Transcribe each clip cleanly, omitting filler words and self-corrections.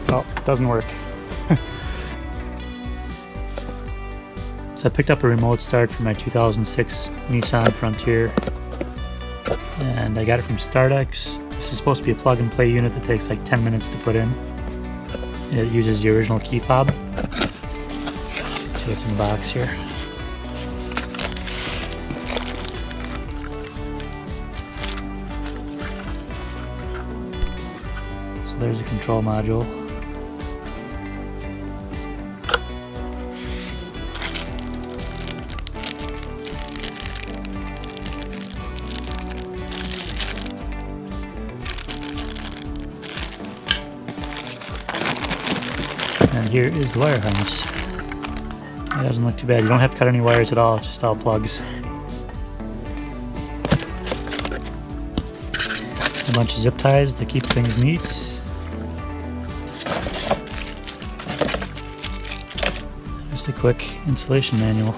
Oh, it doesn't work. So I picked up a remote start for my 2006 Nissan Frontier, and I got it from StartX. This is supposed to be a plug-and-play unit that takes like 10 minutes to put in. It uses the original key fob. Let's see what's in the box here. So there's a control module. And here is the wire harness. It doesn't look too bad. You don't have to cut any wires at all, it's just all plugs. A bunch of zip ties to keep things neat. Just a quick installation manual.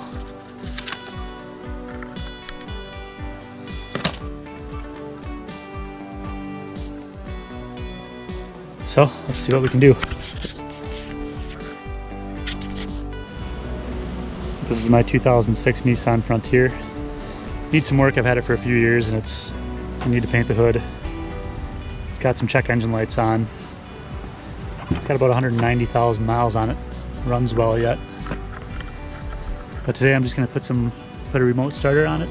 So let's see what we can do. This is my 2006 Nissan Frontier. Needs some work. I've had it for a few years, and I need to paint the hood. It's got some check engine lights on. It's got about 190,000 miles on it. Runs well yet. But today I'm just going to put a remote starter on it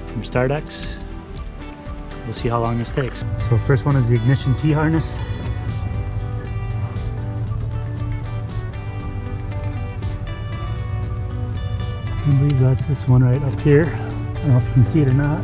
from StartX. We'll see how long this takes. So first one is the ignition T-harness. I believe that's this one right up here. I don't know if you can see it or not.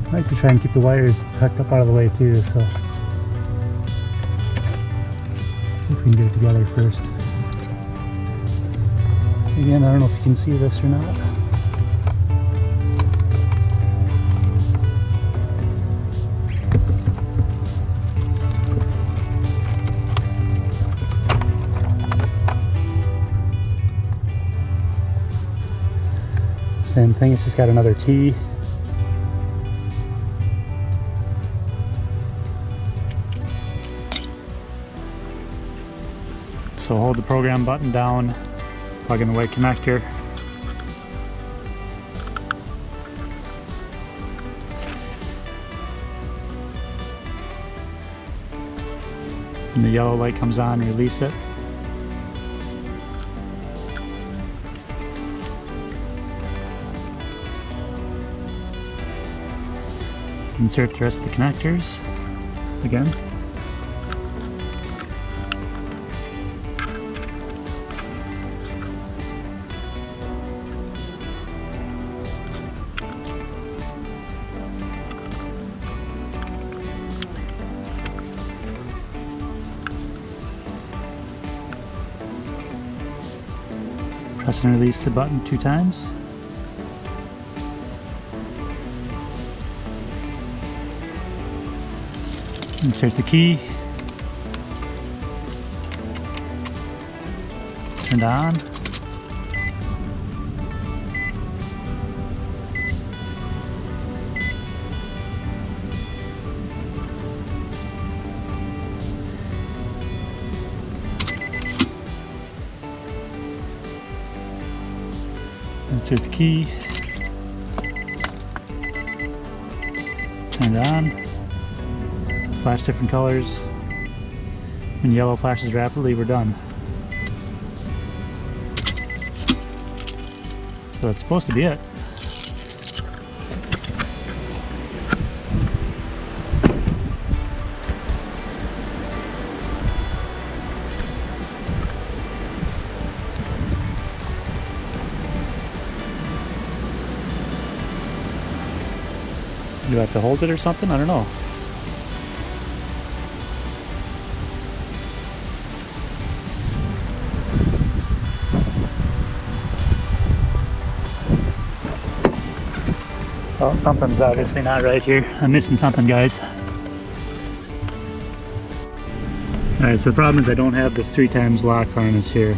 I like to try and keep the wires tucked up out of the way too, so see if we can get it together first. Again, I don't know if you can see this or not. Same thing, it's just got another T. So hold the program button down, plug in the white connector. When the yellow light comes on, release it. Insert the rest of the connectors again. Press and release the button 2 times. Insert the key. Turn it on. Insert the key, turn it on, flash different colors. When yellow flashes rapidly, we're done. So that's supposed to be it. Do I have to hold it or something? I don't know. Oh, something's obviously not right here. I'm missing something, guys. Alright, so the problem is I don't have this 3x lock harness here.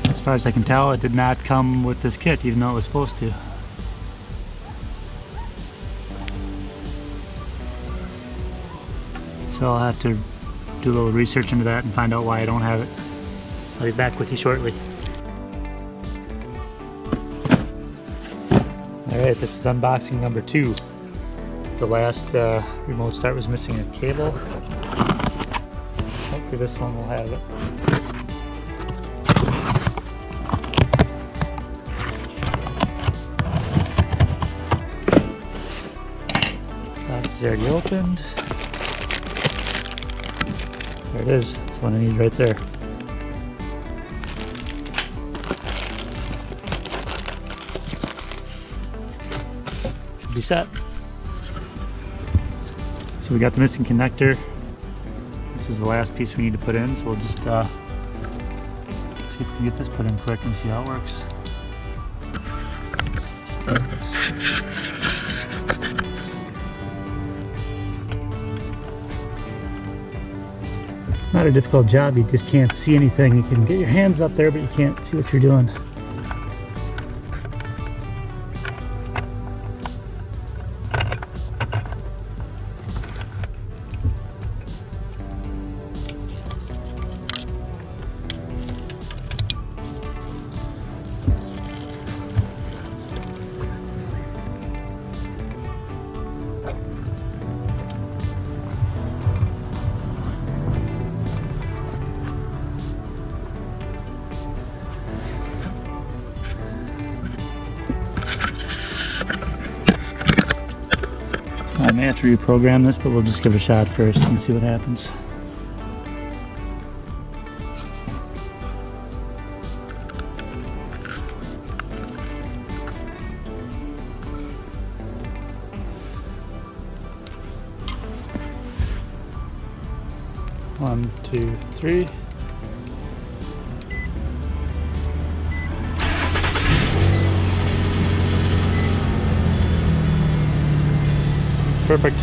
As far as I can tell, it did not come with this kit, even though it was supposed to. So I'll have to do a little research into that and find out why I don't have it. I'll be back with you shortly. Alright, this is unboxing number 2. The last remote start was missing a cable. Hopefully this one will have it. Box is already opened. There it is. That's what I need right there. Should be set. So we got the missing connector. This is the last piece we need to put in, so we'll just see if we can get this put in quick and see how it works. Not a difficult job, you just can't see anything. You can get your hands up there, but you can't see what you're doing. I may have to reprogram this, but we'll just give it a shot first and see what happens. One, two, three. Perfect.